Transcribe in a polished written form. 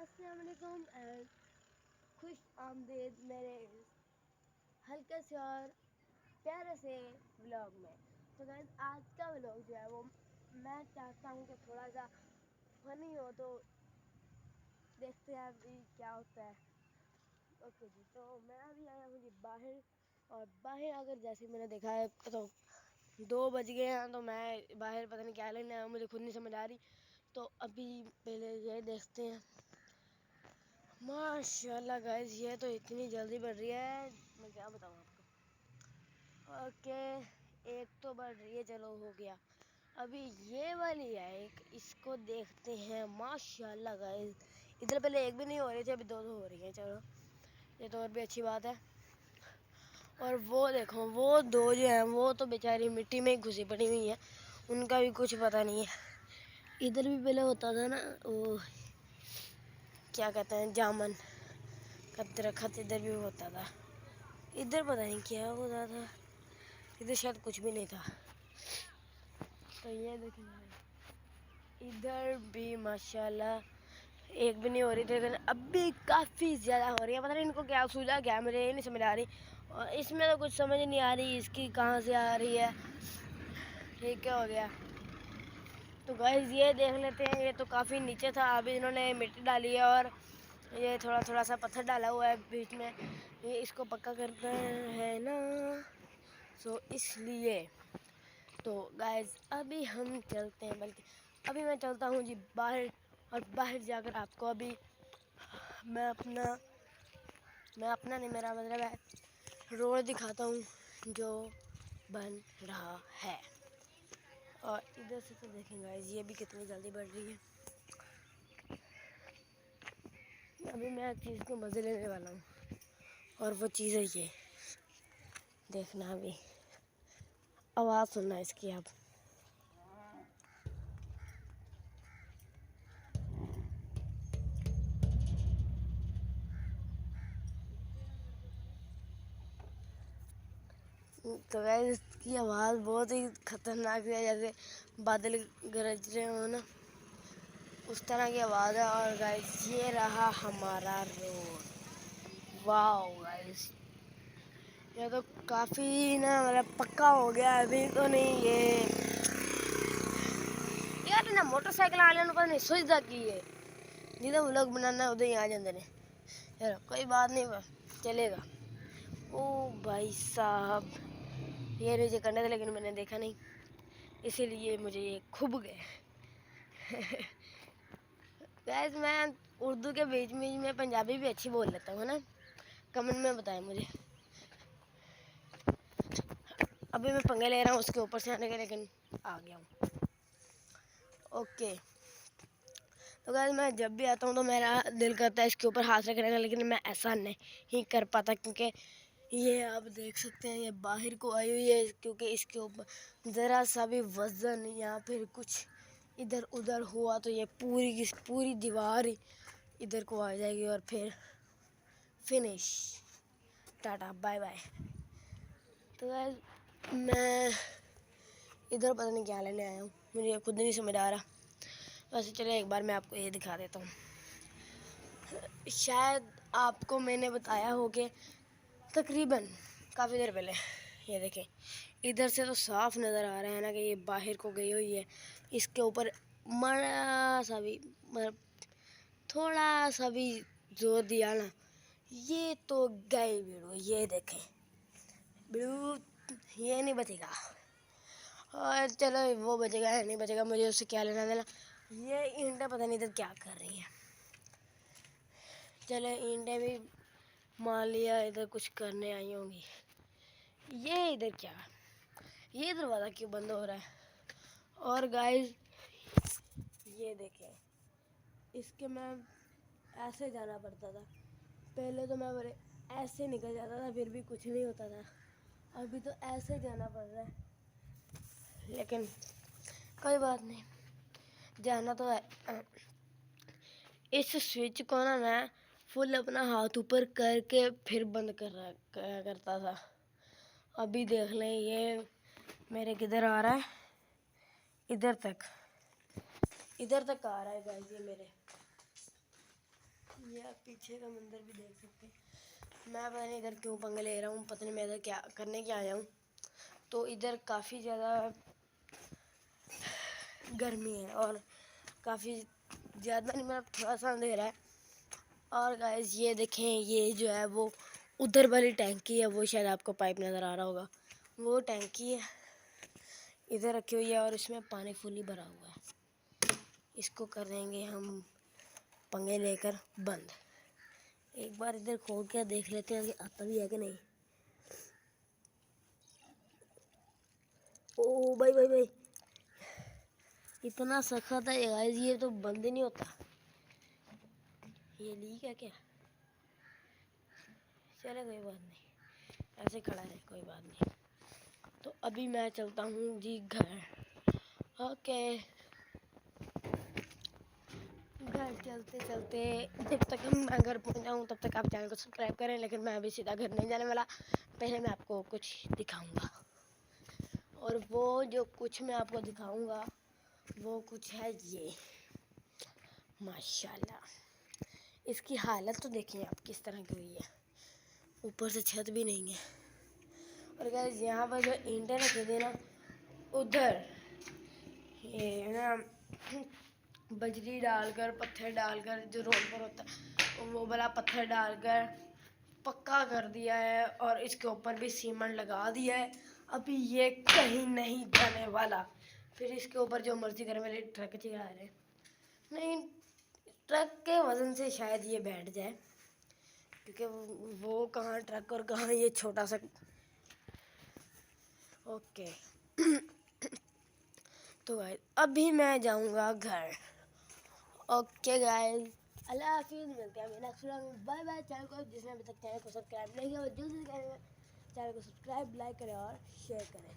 अस्सलाम वालेकुम एंड खुश आमदीद मेरे हल्के से और प्यारे से व्लॉग में। तो गाइस आज का व्लॉग जो है वो मैं चाहता हूँ कि थोड़ा सा फनी हो, तो देखते हैं अभी क्या होता है। ओके जी, तो मैं अभी आया हूँ जी बाहर, और बाहर अगर जैसे मैंने देखा है तो 2 बज गए हैं, तो मैं बाहर पता नहीं क्या लेने आया, मुझे खुद नहीं समझ आ रही। तो अभी पहले ये देखते हैं। माशाल्लाह गाइस, ये तो इतनी जल्दी बढ़ रही है, मैं क्या बताऊँ आपको। ओके, एक तो बढ़ रही है, चलो हो गया। अभी ये वाली है एक, इसको देखते हैं। माशाल्लाह गाइस, इधर पहले एक भी नहीं हो रही थी, अभी 2 हो रही है। चलो ये तो और भी अच्छी बात है। और वो देखो, वो 2 जो हैं वो तो बेचारी मिट्टी में ही घुसी पड़ी हुई है, उनका भी कुछ पता नहीं है। इधर भी पहले होता था ना वो, क्या कहते हैं, जामुन का दरख्त, इधर भी होता था। इधर पता नहीं क्या होता था, इधर शायद कुछ भी नहीं था। तो ये देखिए, इधर भी माशाल्लाह एक भी नहीं हो रही थी, लेकिन अभी काफ़ी ज़्यादा हो रही है। पता नहीं इनको क्या सूझा, क्या मुझे ये नहीं समझ आ रही। और इसमें तो कुछ समझ नहीं आ रही इसकी कहाँ से आ रही है। ठीक क्या हो गया। तो गाइस ये देख लेते हैं, ये तो काफ़ी नीचे था, अभी इन्होंने मिट्टी डाली है और ये थोड़ा थोड़ा सा पत्थर डाला हुआ है बीच में, ये इसको पक्का करना है ना, सो इसलिए। तो गाइस अभी हम चलते हैं, बल्कि अभी मैं चलता हूँ जी बाहर, और बाहर जाकर आपको अभी मैं अपना नहीं, मेरा मतलब है रोड दिखाता हूँ जो बन रहा है। और इधर से तो देखें गाइस, ये भी कितनी जल्दी बढ़ रही है। अभी मैं एक चीज़ को मज़े लेने वाला हूँ, और वो चीज़ है ये देखना। अभी आवाज़ सुनना इसकी आप। तो गाइस इसकी आवाज़ बहुत ही ख़तरनाक है, जैसे बादल गरज रहे हो ना, उस तरह की आवाज़ है। और गाइस ये रहा हमारा रोड। वाह गाइस, ये तो काफ़ी ना मतलब पक्का हो गया। अभी तो नहीं, ये यार ना मोटरसाइकिल वाले ने पता नहीं सोचता कि ये जिधर व्लॉग बनाना उधर ही आ जाते हैं। यार कोई बात नहीं, चलेगा। ओ भाई साहब, ये नीचे करने थे लेकिन मैंने देखा नहीं, इसीलिए मुझे ये खूब गए। गाइस मैं उर्दू के बीच में पंजाबी भी अच्छी बोल लेता हूँ ना, कमेंट में बताएं मुझे। अभी मैं पंगे ले रहा हूँ उसके ऊपर से आने के, लेकिन आ गया हूँ। ओके, तो गाइस मैं जब भी आता हूँ तो मेरा दिल करता है इसके ऊपर हाथ रखने का, लेकिन मैं ऐसा नहीं कर पाता, क्योंकि ये आप देख सकते हैं ये बाहर को आई हुई है, क्योंकि इसके ऊपर ज़रा सा भी वज़न या फिर कुछ इधर उधर हुआ तो ये पूरी की पूरी दीवार इधर को आ जाएगी, और फिर फिनिश, टाटा बाय बाय। तो गाइस मैं इधर पता नहीं क्या लेने आया हूँ, मुझे खुद नहीं समझ आ रहा। वैसे चले एक बार मैं आपको ये दिखा देता हूँ। शायद आपको मैंने बताया हो कि तकरीबन काफ़ी देर पहले, ये देखें इधर से तो साफ नज़र आ रहा है ना कि ये बाहर को गई हुई है। इसके ऊपर मरा सा भी, मतलब थोड़ा सा भी जोर दिया ना, ये तो गई बिड़ू। ये देखें बिड़ू, ये नहीं बचेगा। और चलो वो बचेगा या नहीं बचेगा, मुझे उससे क्या लेना देना। ये ईंटें पता नहीं इधर क्या कर रही है। चलो ईंटें भी मान लिया इधर कुछ करने आई होंगी। ये इधर क्या, ये दरवाज़ा क्यों बंद हो रहा है। और गाइस ये देखें, इसके मैं ऐसे जाना पड़ता था पहले, तो मैं बड़े ऐसे निकल जाता था फिर भी कुछ नहीं होता था। अभी तो ऐसे जाना पड़ रहा है, लेकिन कोई बात नहीं, जाना तो है। इस स्विच को ना मैं फुल अपना हाथ ऊपर करके फिर बंद करता था। अभी देख लें ये मेरे किधर आ रहा है, इधर तक आ रहा है गाइस ये मेरे। ये आप पीछे का मंदिर भी देख सकते हैं। मैं पता नहीं इधर क्यों पंगे ले रहा हूँ, पता नहीं मैं इधर क्या करने क्या आया हूँ। तो इधर काफ़ी ज़्यादा गर्मी है और काफ़ी ज़्यादा नहीं, मतलब थोड़ा सा अंधेरा है। और गाइस ये देखें, ये जो है वो उधर वाली टैंकी है, वो शायद आपको पाइप नज़र आ रहा होगा, वो टैंकी है इधर रखी हुई है और इसमें पानी फुली भरा हुआ है। इसको कर देंगे हम पंगे लेकर बंद। एक बार इधर खोल के देख लेते हैं कि आता भी है कि नहीं। ओ भाई भाई भाई, इतना सख्त है गाइस, ये तो बंद ही नहीं होता। ये लीक है क्या? चले कोई बात नहीं, ऐसे खड़ा है, कोई बात नहीं। तो अभी मैं चलता हूँ जी घर। ओके, घर चलते चलते जब तक मैं घर पहुँच जाऊँ तब तक आप चैनल को सब्सक्राइब करें। लेकिन मैं अभी सीधा घर नहीं जाने वाला, पहले मैं आपको कुछ दिखाऊंगा। और वो जो कुछ मैं आपको दिखाऊंगा वो कुछ है ये, माशाल्लाह। इसकी हालत तो देखिए आप किस तरह की हुई है, ऊपर से छत भी नहीं है। और गाइस यहाँ पर जो ईंटें रखे थे ना, उधर ये ना बजरी डालकर, पत्थर डालकर, जो रोड पर होता है वो वाला पत्थर डालकर पक्का कर दिया है और इसके ऊपर भी सीमेंट लगा दिया है। अभी ये कहीं नहीं जाने वाला, फिर इसके ऊपर जो मर्जी करे। मेरे ट्रक चला रहे नहीं, ट्रक के वजन से शायद ये बैठ जाए, क्योंकि वो कहाँ ट्रक और कहाँ ये छोटा सा। ओके तो गाइस अभी मैं जाऊंगा घर। ओके गाइस, अल्लाह हाफिज़, मिलते हैं नेक्स्ट व्लॉग में। Bye bye. चैनल को जिसने अभी तक चैनल को सब्सक्राइब नहीं किया वो जल्दी से चैनल को सब्सक्राइब, लाइक करें और शेयर करें।